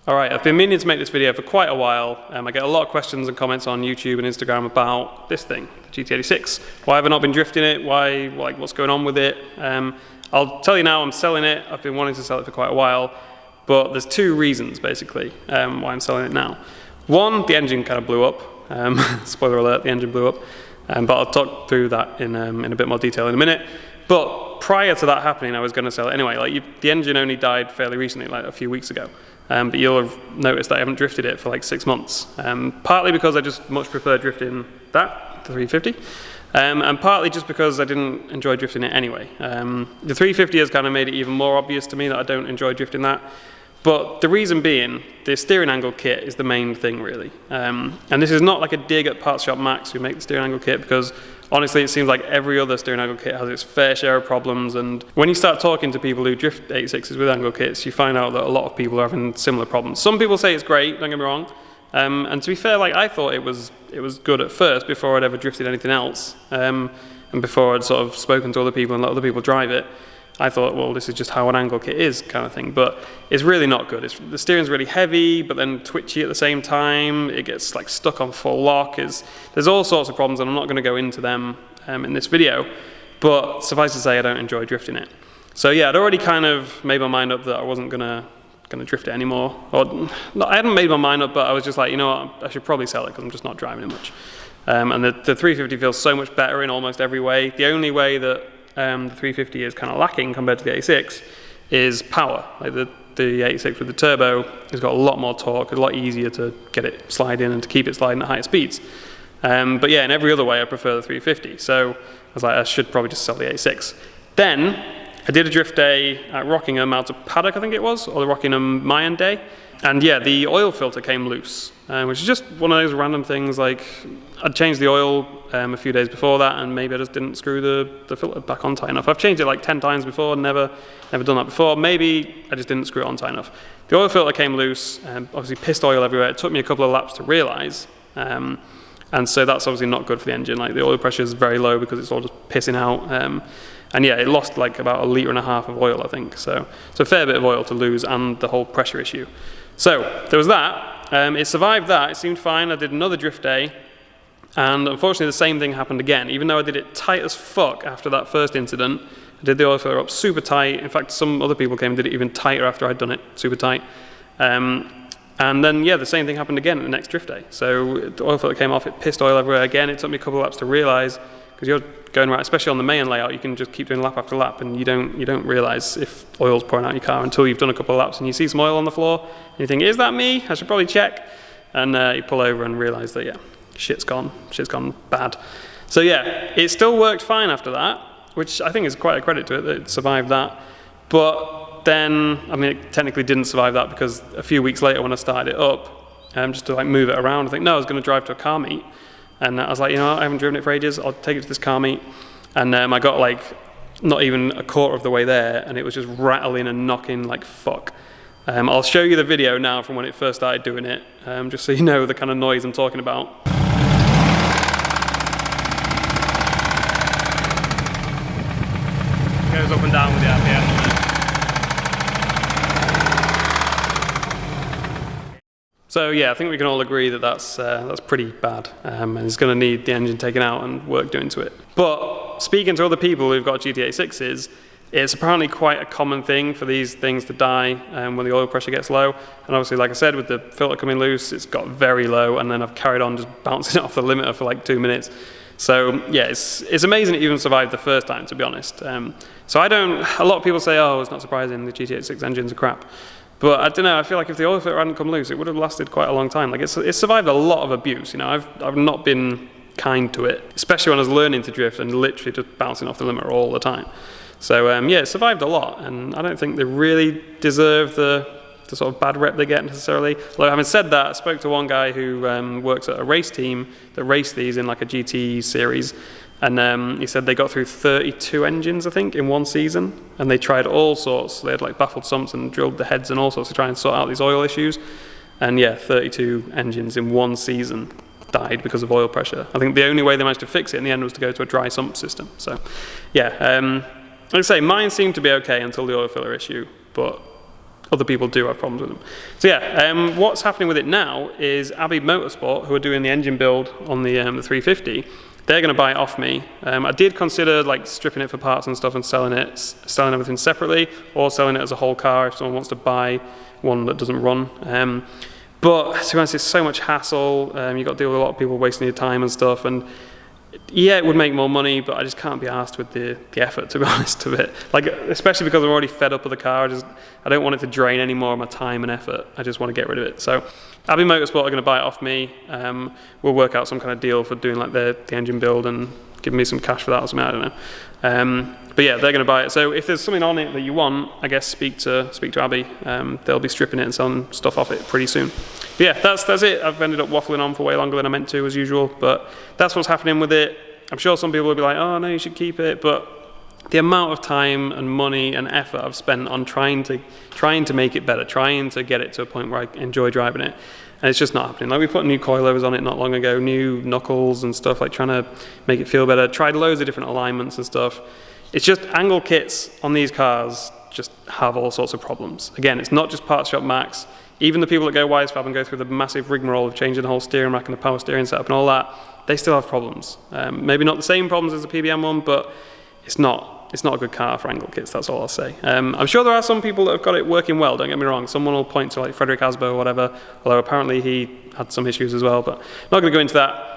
Alright, I've been meaning to make this video for quite a while. I get a lot of questions and comments on YouTube and Instagram about this thing, the GT86. Why have I not been drifting it? Why, like, what's going on with it? I'll tell you now, I'm selling it. I've been wanting to sell it for quite a while, but there's two reasons, basically, why I'm selling it now. One, the engine kind of blew up. Spoiler alert, the engine blew up. But I'll talk through that in a bit more detail in a minute. But prior to that happening, I was going to sell it anyway. Like, the engine only died fairly recently, like a few weeks ago. But you'll have noticed that I haven't drifted it for like 6 months. Partly because I just much prefer drifting that, the 350. And partly just because I didn't enjoy drifting it anyway. The 350 has kind of made it even more obvious to me that I don't enjoy drifting that. But the reason being, the steering angle kit is the main thing, really. And this is not like a dig at Parts Shop Max who make the steering angle kit, because honestly it seems like every other steering angle kit has its fair share of problems. And when you start talking to people who drift 86s with angle kits, you find out that a lot of people are having similar problems. Some people say it's great, don't get me wrong. And to be fair, like, I thought it was good at first before I'd ever drifted anything else. And before I'd sort of spoken to other people and let other people drive it. I thought, well, this is just how an angle kit is, kind of thing. But it's really not good. The steering's really heavy, but then twitchy at the same time. It gets like stuck on full lock. There's all sorts of problems, and I'm not going to go into them in this video. But suffice to say, I don't enjoy drifting it. So yeah, I'd already kind of made my mind up that I wasn't gonna drift it anymore. Or no, I hadn't made my mind up, but I was just like, you know what, I should probably sell it because I'm just not driving it much. And the 350 feels so much better in almost every way. The only way that the 350 is kind of lacking compared to the 86 is power. Like the 86 with the turbo has got a lot more torque, a lot easier to get it sliding and to keep it sliding at higher speeds. But yeah, in every other way I prefer the 350. So I was like, I should probably just sell the 86. Then I did a drift day at Rockingham out of Paddock, I think it was, or the Rockingham Mayan day. And yeah, the oil filter came loose, which is just one of those random things. Like, I'd changed the oil a few days before that, and maybe I just didn't screw the filter back on tight enough. I've changed it like 10 times before, never done that before. Maybe I just didn't screw it on tight enough. The oil filter came loose, obviously pissed oil everywhere. It took me a couple of laps to realise. And so that's obviously not good for the engine. Like, the oil pressure is very low because it's all just pissing out. And yeah, it lost like about 1.5 litres of oil, I think. So it's a fair bit of oil to lose, and the whole pressure issue. So there was that. It survived that. It seemed fine. I did another drift day, and unfortunately the same thing happened again. Even though I did it tight as fuck after that first incident, I did the oil filter up super tight. In fact, some other people came and did it even tighter after I'd done it super tight. And then, yeah, the same thing happened again at the next drift day. So the oil filter came off, it pissed oil everywhere again. It took me a couple of laps to realise, because you're going right, especially on the Mayan layout, you can just keep doing lap after lap, and you don't realise if oil's pouring out your car until you've done a couple of laps and you see some oil on the floor, and you think, is that me? I should probably check. And you pull over and realise that, yeah, shit's gone bad. So yeah, it still worked fine after that, which I think is quite a credit to it that it survived that. But then, I mean, it technically didn't survive that, because a few weeks later when I started it up, just to like move it around, I think, no, I was going to drive to a car meet. And I was like, you know, I haven't driven it for ages, I'll take it to this car meet. And I got like not even a quarter of the way there, and it was just rattling and knocking like fuck. I'll show you the video now from when it first started doing it, just so you know the kind of noise I'm talking about. It goes up and down with the RPM. So yeah, I think we can all agree that that's pretty bad, and it's going to need the engine taken out and work doing to it. But speaking to other people who've got GT86s, it's apparently quite a common thing for these things to die when the oil pressure gets low. And obviously, like I said, with the filter coming loose, it's got very low, and then I've carried on just bouncing it off the limiter for like 2 minutes. So yeah, it's amazing it even survived the first time, to be honest. So a lot of people say, oh, it's not surprising, the GT86 engines are crap. But I don't know, I feel like if the oil filter hadn't come loose, it would have lasted quite a long time. Like, it's survived a lot of abuse, you know. I've not been kind to it, especially when I was learning to drift and literally just bouncing off the limiter all the time. So yeah, it survived a lot, and I don't think they really deserve the sort of bad rep they get necessarily. Although having said that, I spoke to one guy who works at a race team that raced these in like a GT series, and he said they got through 32 engines, I think, in one season, and they tried all sorts. They had like baffled sumps and drilled the heads and all sorts to try and sort out these oil issues. And yeah, 32 engines in one season died because of oil pressure. I think the only way they managed to fix it in the end was to go to a dry sump system. So yeah, like I say, mine seemed to be okay until the oil filler issue, but other people do have problems with them. So yeah, what's happening with it now is Abbey Motorsport, who are doing the engine build on the 350, they're going to buy it off me. I did consider like stripping it for parts and stuff and selling everything separately, or selling it as a whole car if someone wants to buy one that doesn't run. But to be honest, it's so much hassle. You've got to deal with a lot of people wasting your time and stuff. And yeah, it would make more money, but I just can't be asked with the effort, to be honest, of it. Like, especially because I'm already fed up with the car. I don't want it to drain any more of my time and effort. I just want to get rid of it. So Abbey Motorsport are going to buy it off me. We'll work out some kind of deal for doing like the engine build and giving me some cash for that or something. I don't know. But yeah, they're going to buy it. So if there's something on it that you want, I guess speak to Abbey. They'll be stripping it and selling stuff off it pretty soon. But yeah, that's it. I've ended up waffling on for way longer than I meant to, as usual. But that's what's happening with it. I'm sure some people will be like, oh no, you should keep it. But the amount of time and money and effort I've spent on trying to make it better, trying to get it to a point where I enjoy driving it, and it's just not happening. Like, we put new coilovers on it not long ago, new knuckles and stuff, like trying to make it feel better. Tried loads of different alignments and stuff. It's just angle kits on these cars just have all sorts of problems. Again, it's not just Parts Shop Max. Even the people that go Wisefab and go through the massive rigmarole of changing the whole steering rack and the power steering setup and all that, they still have problems. Maybe not the same problems as the PBM one, but it's not a good car for angle kits, that's all I'll say. I'm sure there are some people that have got it working well, don't get me wrong. Someone will point to like Frederick Asbo or whatever, although apparently he had some issues as well, but I'm not going to go into that.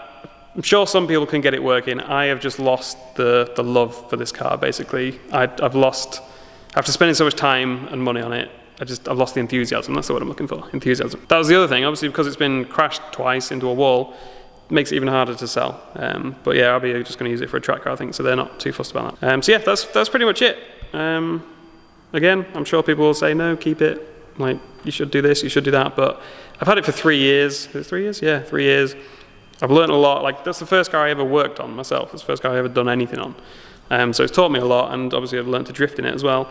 I'm sure some people can get it working. I have just lost the love for this car, basically. After spending so much time and money on it, I've lost the enthusiasm. That's the word I'm looking for, enthusiasm. That was the other thing, obviously, because it's been crashed twice into a wall, it makes it even harder to sell. But yeah, I'll be just going to use it for a track car, I think, so they're not too fussed about that. So yeah, that's pretty much it. Again, I'm sure people will say, no, keep it. Like, you should do this, you should do that. But I've had it for 3 years. Is it 3 years? Yeah, 3 years. I've learned a lot. Like, that's the first car I ever worked on myself. It's the first car I ever done anything on. So it's taught me a lot, and obviously I've learned to drift in it as well.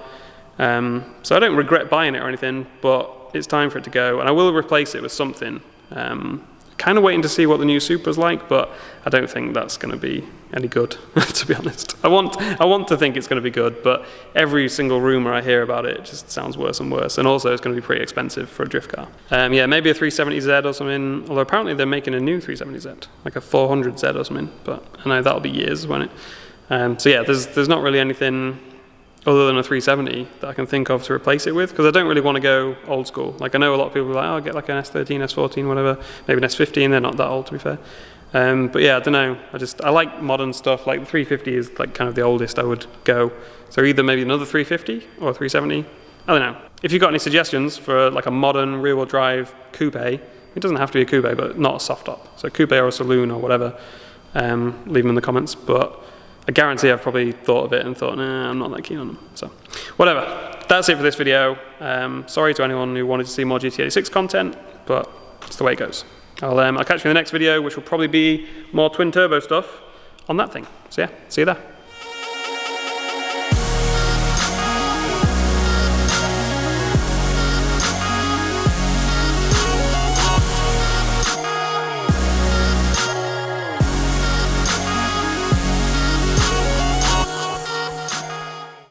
So I don't regret buying it or anything, but it's time for it to go, and I will replace it with something. Kind of waiting to see what the new Supra's like, but I don't think that's going to be any good, to be honest. I want to think it's going to be good, but every single rumour I hear about it just sounds worse and worse, and also it's going to be pretty expensive for a drift car. Yeah, maybe a 370Z or something, although apparently they're making a new 370Z, like a 400Z or something, but I know that'll be years, won't it? So yeah, there's not really anything other than a 370 that I can think of to replace it with, because I don't really want to go old school. Like, I know a lot of people are like, oh, I'll get like an S13, S14, whatever, maybe an S15, they're not that old, to be fair. But yeah, I don't know, I like modern stuff. Like, the 350 is like kind of the oldest I would go. So either maybe another 350 or a 370, I don't know. If you've got any suggestions for like a modern rear-wheel drive coupe, it doesn't have to be a coupe, but not a soft top. So coupe or a saloon or whatever, leave them in the comments. But I guarantee I've probably thought of it and thought, nah, I'm not that keen on them. So, whatever. That's it for this video. Sorry to anyone who wanted to see more GT86 content, but it's the way it goes. I'll catch you in the next video, which will probably be more twin turbo stuff on that thing. So yeah, see you there.